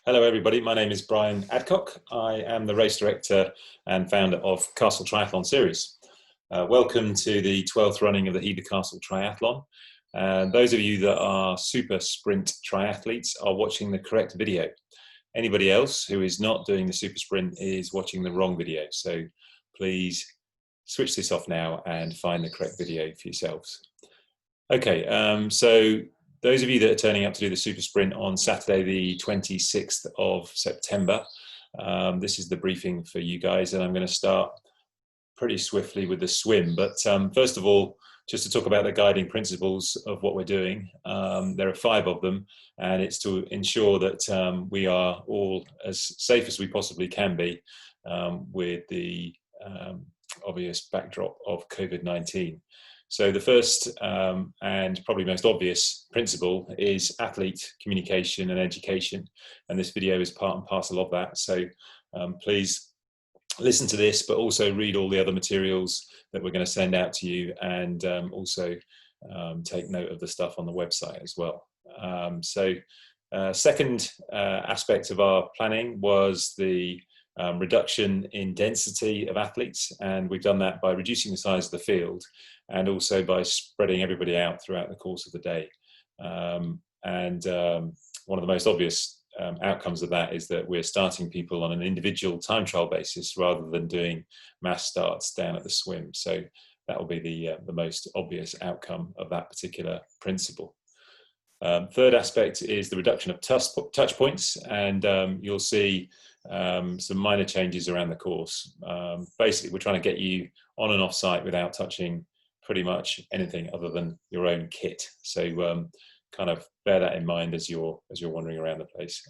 Hello everybody, my name is Brian Adcock. I am the race director and founder of Castle Triathlon Series. Welcome to the 12th running of the Hever Castle Triathlon. Those of you that are super sprint triathletes are watching the correct video. Anybody else who is not doing the super sprint is watching the wrong video. So please switch this off now and find the correct video for yourselves. Okay, so those of you that are turning up to do the super sprint on Saturday, the 26th of September, this is the briefing for you guys, and I'm going to start pretty swiftly with the swim. But first of all, just to talk about the guiding principles of what we're doing. There are 5 of them, and it's to ensure that we are all as safe as we possibly can be with the obvious backdrop of COVID-19. So the first and probably most obvious principle is athlete communication and education, and this video is part and parcel of that. So please listen to this, but also read all the other materials that we're going to send out to you, and also take note of the stuff on the website as well. Second aspect of our planning was the reduction in density of athletes, and we've done that by reducing the size of the field and also by spreading everybody out throughout the course of the day. One of the most obvious outcomes of that is that we're starting people on an individual time trial basis rather than doing mass starts down at the swim. So that will be the most obvious outcome of that particular principle. Third aspect is the reduction of touch points, and you'll see some minor changes around the course. Basically, we're trying to get you on and off site without touching pretty much anything other than your own kit. So kind of bear that in mind as you're wandering around the place.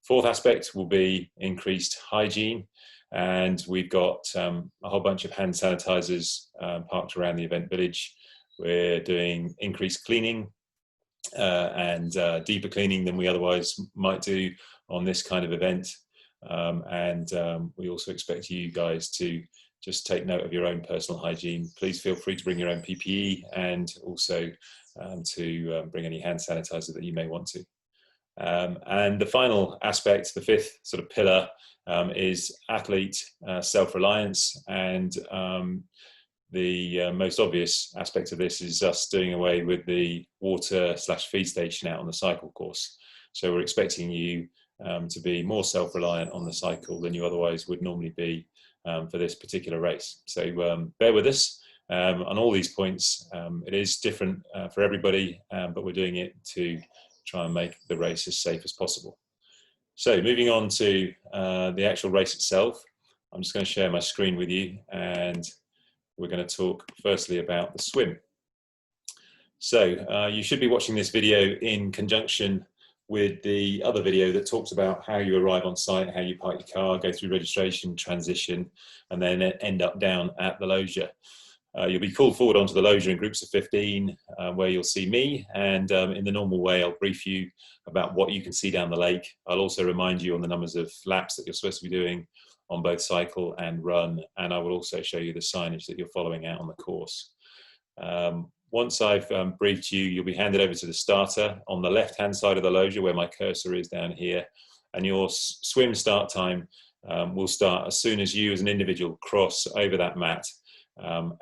Fourth aspect will be increased hygiene, and we've got a whole bunch of hand sanitizers parked around the event village. We're doing increased cleaning and deeper cleaning than we otherwise might do on this kind of event. We also expect you guys to just take note of your own personal hygiene. Please feel free to bring your own PPE, and also to bring any hand sanitizer that you may want to. And the final aspect, the fifth sort of pillar, is athlete self-reliance. And the most obvious aspect of this is us doing away with the water/feed station out on the cycle course. So we're expecting you to be more self-reliant on the cycle than you otherwise would normally be for this particular race. So bear with us on all these points. It is different for everybody, but we're doing it to try and make the race as safe as possible. So moving on to the actual race itself, I'm just going to share my screen with you, and we're going to talk firstly about the swim. So you should be watching this video in conjunction with the other video that talks about how you arrive on site, how you park your car, go through registration, transition, and then end up down at the loggia. You'll be called forward onto the loggia in groups of 15, where you'll see me, and in the normal way I'll brief you about what you can see down the lake. I'll also remind you on the numbers of laps that you're supposed to be doing on both cycle and run, and I will also show you the signage that you're following out on the course. Once I've briefed you, you'll be handed over to the starter on the left-hand side of the loggia, where my cursor is down here, and your swim start time will start as soon as you as an individual cross over that mat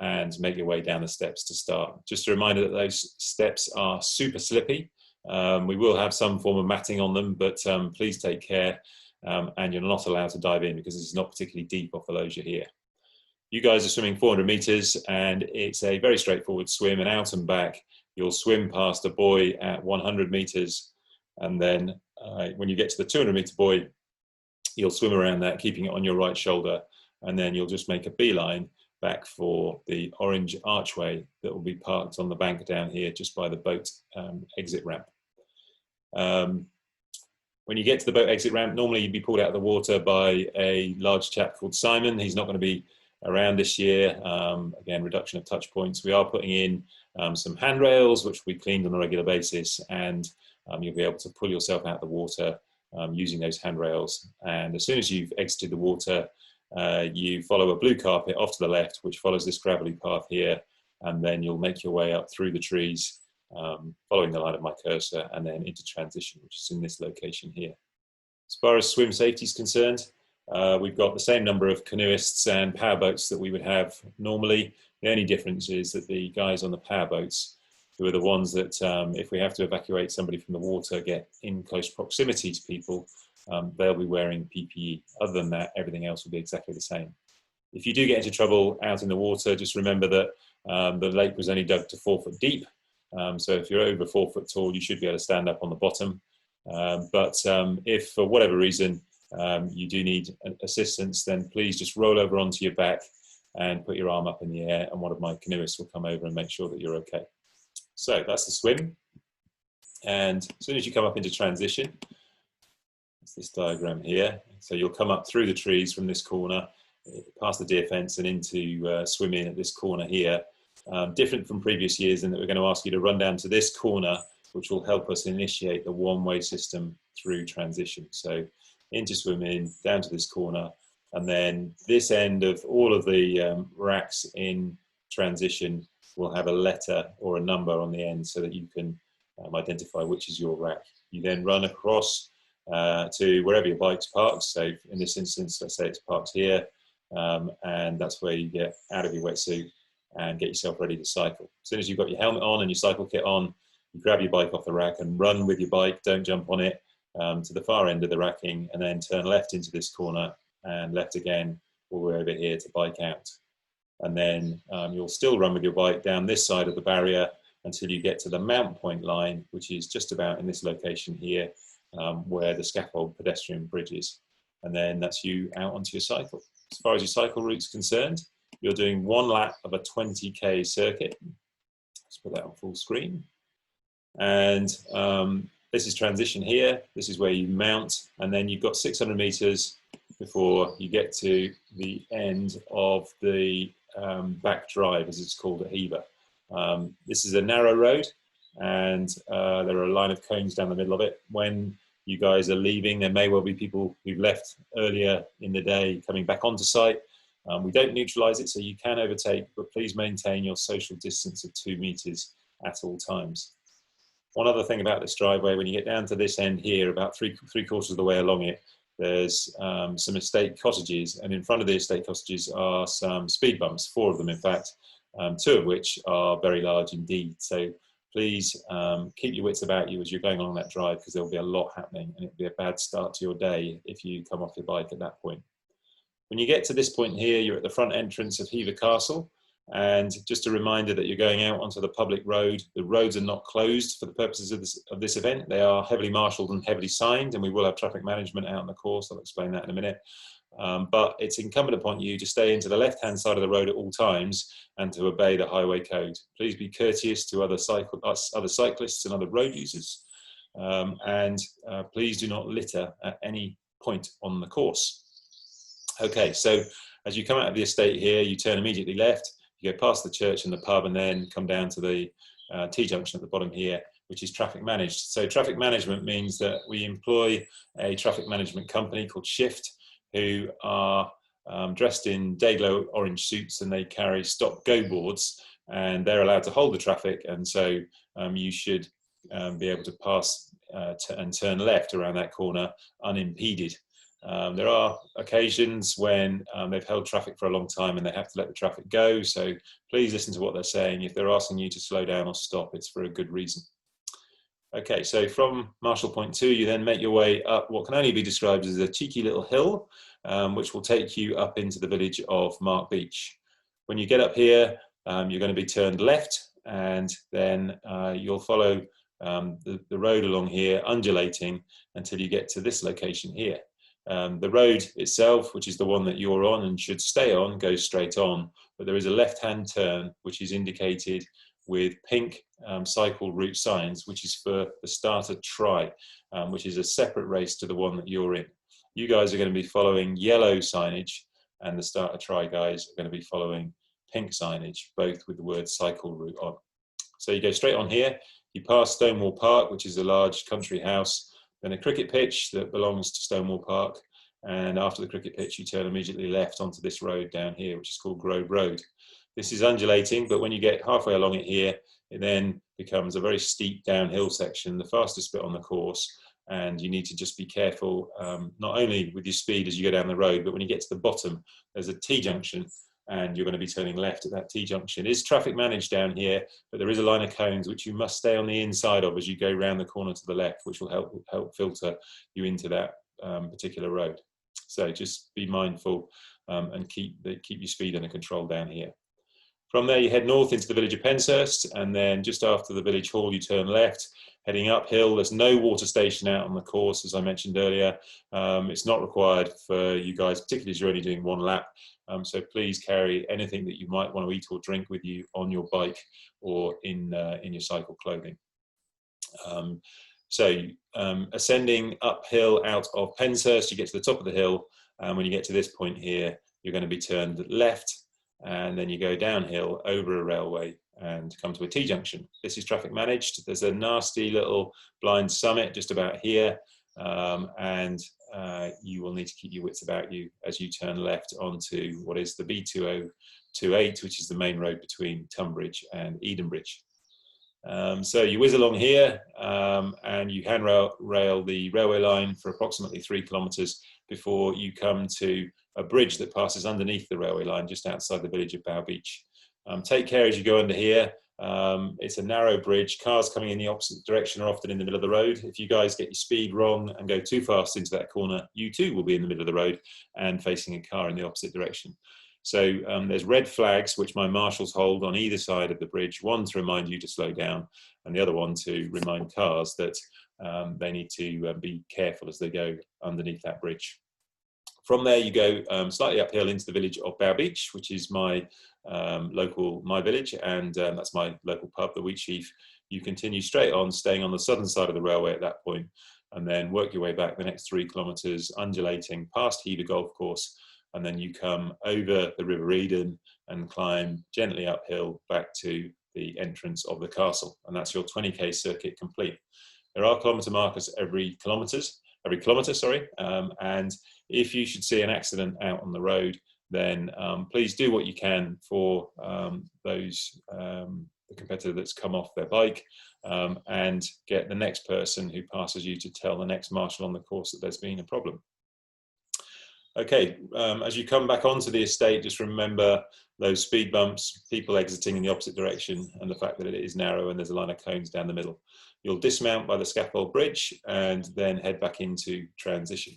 and make your way down the steps to start. Just a reminder that those steps are super slippy. We will have some form of matting on them, but please take care, and you're not allowed to dive in because this is not particularly deep off the loggia here. You guys are swimming 400 meters, and it's a very straightforward swim, and out and back you'll swim past a buoy at 100 meters, and then when you get to the 200 meter buoy, you'll swim around that, keeping it on your right shoulder, and then you'll just make a beeline back for the orange archway that will be parked on the bank down here just by the boat exit ramp. When you get to the boat exit ramp, normally you'd be pulled out of the water by a large chap called Simon. He's not going to be around this year. Again, reduction of touch points. We are putting in some handrails, which we cleaned on a regular basis, and you'll be able to pull yourself out of the water using those handrails. And as soon as you've exited the water, you follow a blue carpet off to the left, which follows this gravelly path here, and then you'll make your way up through the trees, following the line of my cursor, and then into transition, which is in this location here. As far as swim safety is concerned, we've got the same number of canoeists and powerboats that we would have normally. The only difference is that the guys on the powerboats, who are the ones that, if we have to evacuate somebody from the water, get in close proximity to people, they'll be wearing PPE. Other than that, everything else will be exactly the same. If you do get into trouble out in the water, just remember that the lake was only dug to 4 foot deep. So if you're over 4 foot tall, you should be able to stand up on the bottom. But if for whatever reason you do need assistance, then please just roll over onto your back and put your arm up in the air, and one of my canoeists will come over and make sure that you're okay. So that's the swim. And as soon as you come up into transition, it's this diagram here. So you'll come up through the trees from this corner, past the deer fence and into swim in at this corner here. Different from previous years in that we're going to ask you to run down to this corner, which will help us initiate the one-way system through transition. So into swim in, down to this corner, and then this end of all of the racks in transition will have a letter or a number on the end so that you can identify which is your rack. You then run across to wherever your bike's parked. So in this instance, let's say it's parked here, and that's where you get out of your wetsuit and get yourself ready to cycle. As soon as you've got your helmet on and your cycle kit on, you grab your bike off the rack and run with your bike. Don't jump on it to the far end of the racking, and then turn left into this corner and left again all the way over here to bike out. And then you'll still run with your bike down this side of the barrier until you get to the mount point line, which is just about in this location here, where the scaffold pedestrian bridge is. And then that's you out onto your cycle. As far as your cycle route's concerned, you're doing 1 lap of a 20k circuit. Let's put that on full screen. And this is transition here. This is where you mount, and then you've got 600 meters before you get to the end of the back drive, as it's called at Hever. This is a narrow road, and there are a line of cones down the middle of it. When you guys are leaving, there may well be people who've left earlier in the day coming back onto site. We don't neutralize it, so you can overtake, but please maintain your social distance of 2 meters at all times. One other thing about this driveway, when you get down to this end here, about three quarters of the way along it, there's some estate cottages, and in front of the estate cottages are some speed bumps, 4 of them in fact, 2 of which are very large indeed. So please keep your wits about you as you're going along that drive, because there'll be a lot happening, and it'll be a bad start to your day if you come off your bike at that point. When you get to this point here, you're at the front entrance of Hever Castle, and just a reminder that you're going out onto the public road. The roads are not closed for the purposes of this event. They are heavily marshalled and heavily signed, and we will have traffic management out on the course. I'll explain that in a minute. But it's incumbent upon you to stay into the left-hand side of the road at all times and to obey the highway code. Please be courteous to other cyclists and other road users, and please do not litter at any point on the course. Okay, so as you come out of the estate here, you turn immediately left, you go past the church and the pub, and then come down to the T-junction at the bottom here, which is traffic managed. So traffic management means that we employ a traffic management company called Shift, who are dressed in day-glow orange suits, and they carry stop-go boards, and they're allowed to hold the traffic, and so you should be able to pass and turn left around that corner unimpeded. There are occasions when they've held traffic for a long time and they have to let the traffic go, so please listen to what they're saying. If they're asking you to slow down or stop, it's for a good reason. Okay, so from Marshall Point 2, you then make your way up what can only be described as a cheeky little hill, which will take you up into the village of Mark Beach. When you get up here, you're going to be turned left, and then you'll follow the road along here, undulating until you get to this location here. The road itself, which is the one that you're on and should stay on, goes straight on, but there is a left-hand turn which is indicated with pink cycle route signs, which is for the starter try, which is a separate race to the one that you're in. You guys are going to be following yellow signage, and the starter try guys are going to be following pink signage, both with the word cycle route on. So you go straight on here, you pass Stonewall Park, which is a large country house, then a cricket pitch that belongs to Stonewall Park, and after the cricket pitch you turn immediately left onto this road down here, which is called Grove Road. This is undulating, but when you get halfway along it here, it then becomes a very steep downhill section, the fastest bit on the course, and you need to just be careful, not only with your speed as you go down the road, but when you get to the bottom, there's a T-junction, and you're going to be turning left at that T-junction. It is traffic managed down here, but there is a line of cones which you must stay on the inside of as you go round the corner to the left, which will help filter you into that particular road. So just be mindful and keep your speed under control down here. From there, you head north into the village of Penshurst, and then just after the village hall, you turn left, heading uphill. There's no water station out on the course, as I mentioned earlier. It's not required for you guys, particularly as you're only doing one lap. So please carry anything that you might want to eat or drink with you on your bike or in your cycle clothing. Ascending uphill out of Penshurst, you get to the top of the hill, and when you get to this point here, you're going to be turned left, and then you go downhill over a railway and come to a T-junction. This is traffic managed. There's a nasty little blind summit just about here, and you will need to keep your wits about you as you turn left onto what is the B2028, which is the main road between Tunbridge and Edenbridge. So you whiz along here, and you handrail the railway line for approximately 3 kilometres before you come to a bridge that passes underneath the railway line just outside the village of Bow Beach. Take care as you go under here. It's a narrow bridge. Cars coming in the opposite direction are often in the middle of the road. If you guys get your speed wrong and go too fast into that corner, you too will be in the middle of the road and facing a car in the opposite direction. So there's red flags which my marshals hold on either side of the bridge, one to remind you to slow down and the other one to remind cars that they need to be careful as they go underneath that bridge. From there you go slightly uphill into the village of Bow Beach, which is my village, and that's my local pub, the Wheatsheaf. You continue straight on, staying on the southern side of the railway at that point, and then work your way back the next 3 kilometres, undulating past Hever golf course, and then you come over the River Eden and climb gently uphill back to the entrance of the castle, and that's your 20k circuit complete. There are kilometre markers every kilometre, and if you should see an accident out on the road, then please do what you can for the competitor that's come off their bike, and get the next person who passes you to tell the next marshal on the course that there's been a problem. Okay, as you come back onto the estate, just remember those speed bumps, people exiting in the opposite direction, and the fact that it is narrow and there's a line of cones down the middle. You'll dismount by the Scaffold Bridge and then head back into transition.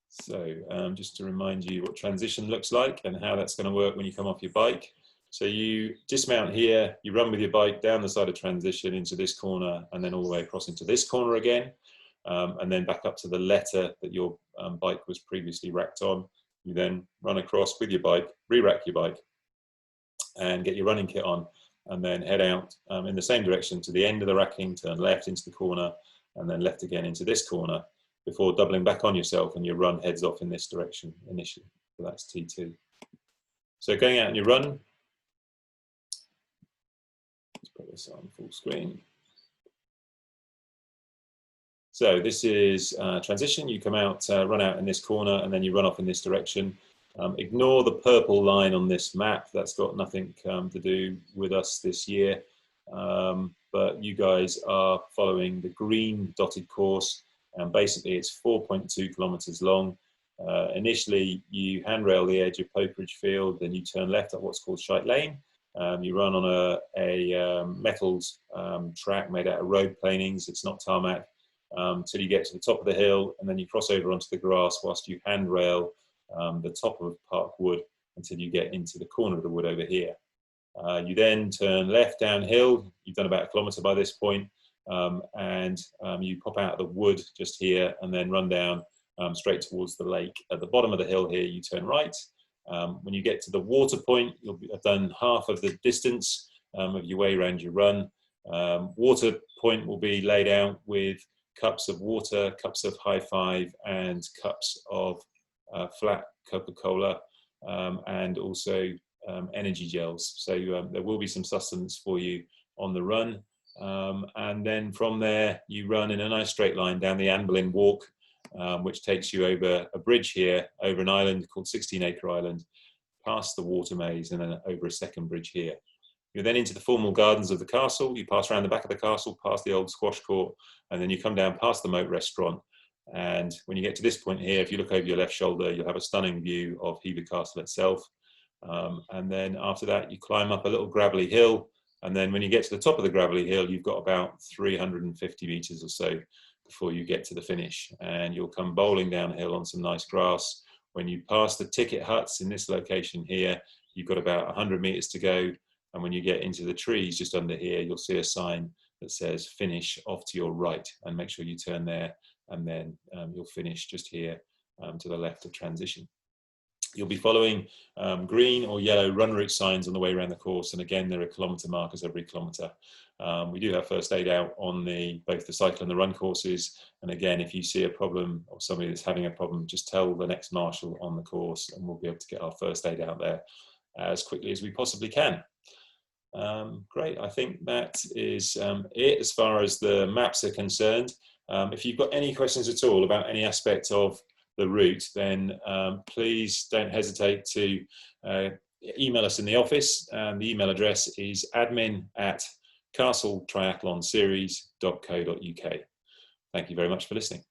So just to remind you what transition looks like and how that's going to work when you come off your bike. So you dismount here, you run with your bike down the side of transition into this corner, and then all the way across into this corner again, and then back up to the letter that your bike was previously racked on. You then run across with your bike, re-rack your bike, and get your running kit on, and then head out in the same direction to the end of the racking, turn left into the corner, and then left again into this corner, before doubling back on yourself, and your run heads off in this direction initially. So that's T2. So going out on your run, let's put this on full screen. So this is transition. You come out, run out in this corner, and then you run off in this direction. Ignore the purple line on this map. That's got nothing to do with us this year. But you guys are following the green dotted course, and basically it's 4.2 kilometers long. Initially, you handrail the edge of Poperidge Field, then you turn left at what's called Shite Lane. You run on a metalled track made out of road planings. It's not tarmac. Till you get to the top of the hill, and then you cross over onto the grass whilst you handrail the top of Park Wood until you get into the corner of the wood over here. You then turn left downhill. You've done about 1 kilometre by this point, and you pop out of the wood just here and then run down straight towards the lake. At the bottom of the hill here, you turn right. When you get to the water point, you'll have done half of the distance of your way around your run. Water point will be laid out with cups of water, cups of high five, and cups of flat Coca-Cola, and also energy gels. So there will be some sustenance for you on the run. And then from there, you run in a nice straight line down the Anne Boleyn Walk, which takes you over a bridge here, over an island called 16 Acre Island, past the water maze, and then over a second bridge here. You're then into the formal gardens of the castle. You pass around the back of the castle, past the old squash court, and then you come down past the moat restaurant. And when you get to this point here, if you look over your left shoulder, you'll have a stunning view of Hever Castle itself. And then after that, you climb up a little gravelly hill. And then when you get to the top of the gravelly hill, you've got about 350 meters or so before you get to the finish. And you'll come bowling downhill on some nice grass. When you pass the ticket huts in this location here, you've got about 100 meters to go. And when you get into the trees just under here, you'll see a sign that says finish off to your right, and make sure you turn there, and then you'll finish just here to the left of transition. You'll be following green or yellow run route signs on the way around the course, and again there are kilometre markers every kilometre. We do have first aid out on both the cycle and the run courses, and again if you see a problem or somebody that's having a problem, just tell the next marshal on the course and we'll be able to get our first aid out there as quickly as we possibly can. Great, I think that is it as far as the maps are concerned. If you've got any questions at all about any aspect of the route, then please don't hesitate to email us in the office. The email address is admin@castletriathlonseries.co.uk. Thank you very much for listening.